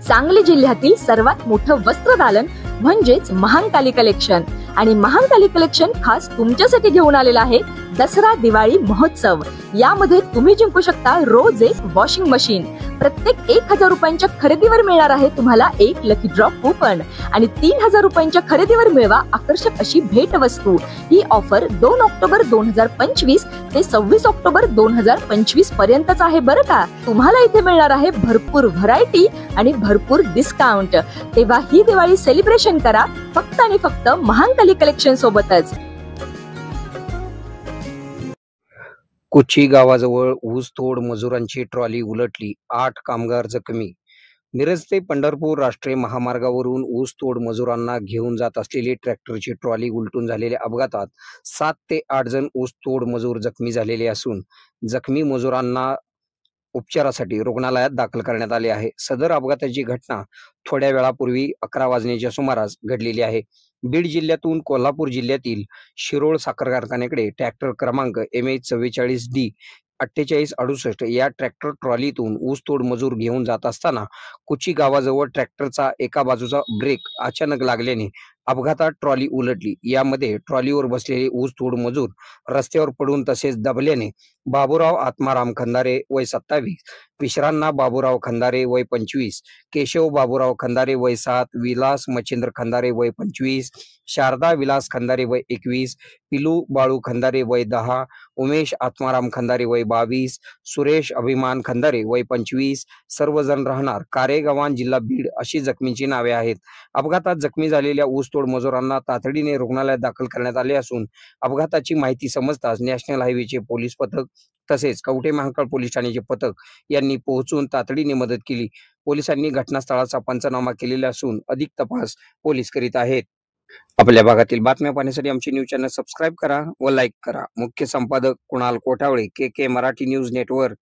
सांगली जिल्ह्यातील सर्वात मोठं वस्त्रदालन म्हणजेच महांकाली कलेक्शन. आणि महांकाली कलेक्शन खास तुमच्यासाठी घेऊन आलेला आहे दसरा दिवाळी महोत्सव. यामध्ये तुम्ही जिंकू शकता रोज एक वॉशिंग मशीन. प्रत्येक 1000 रुपयांच्या खरेदीवर मिळणार आहे तुम्हाला एक लकी ड्रॉ कूपन आणि 3000 रुपयांच्या खरेदीवर मिळवा आकर्षक अशी भेट वस्तू. ही ऑफर 2 ऑक्टोबर 2025 ते 26 ऑक्टोबर 2025 पर्यंतच आहे बरं का. तुम्हाला इथे मिळणार आहे भरपूर व्हरायटी आणि भरपूर डिस्काउंट. तेव्हा ही दिवाळी सेलिब्रेशन करा फक्त आणि फक्त महांकाली कलेक्शन सोबतच. कुची गावाजवळ ऊसतोड मजुरांची ट्रॉली उलटली, 8 कामगार जखमी. मिरज ते पंढरपूर राष्ट्रीय महामार्गावरून ऊसतोड मजुरांना घेऊन जात असलेली ट्रॅक्टरची ट्रॉली उलटून झालेल्या अपघातात 7 ते 8 जण ऊसतोड मजूर जखमी झालेले असून जखमी मजुरांना उपचारासाठी रुग्णालयात दाखल करण्यात आले आहे. सदर अपघाताची घटना थोड्या वेळापूर्वी 11 वाजण्याच्या सुमारास घडलेली आहे. बीड जिल्ह्यातून कोल्हापूर जिल्ह्यातील शिरोळ साखर कारखान्याकडे ट्रॅक्टर क्रमांक MH44D 4868 या ट्रॅक्टर ट्रॉलीतून ऊसतोड मजूर घेऊन जात असताना कुची गावाजवळ ट्रॅक्टरचा एका बाजूचा ब्रेक अचानक लागल्याने अपघातात ट्रॉली उलटली. यामध्ये ट्रॉलीवर बसलेले ऊसतोड मजूर रस्त्यावर पडून तसेच दबल्याने बाबूराव आत्माराम खंदारे वय 27, विश्रांना बाबूराव खंदारे वय 25, केशव बाबूराव खंदारे वय 7, विलास मच्छिंद्र खंदारे वय 25, शारदा विलास खंदारे वय 21, पिलू बाळू खंदारे वय 10, उमेश आत्माराम खंदारे वय 22, सुरेश अभिमान खंदारे वय 25 सर्वजण राहणार कारेगावान जिल्हा बीड अशी जखमींची नावे आहेत. अपघातात जखमी झालेल्या ऊसतोड मजुरांना तातडीने रुग्णालयात दाखल करण्यात आले असून अपघाताची माहिती समजताच नॅशनल हायवेचे पोलीस पथक तसेच कवठे महांकाळ पोलीस ठाण्याचे पथक यांनी पोहोचून तातडीने मदत केली. पोलिसांनी घटनास्थळाचा पंचनामा केलेला असून अधिक तपास पोलीस करीत आहेत. आपल्या भागातील बातम्या पाहण्यासाठी आमचे न्यूज चॅनल सबस्क्राईब करा व लाईक करा. मुख्य संपादक Kunal Kothawale, KK Marathi news network.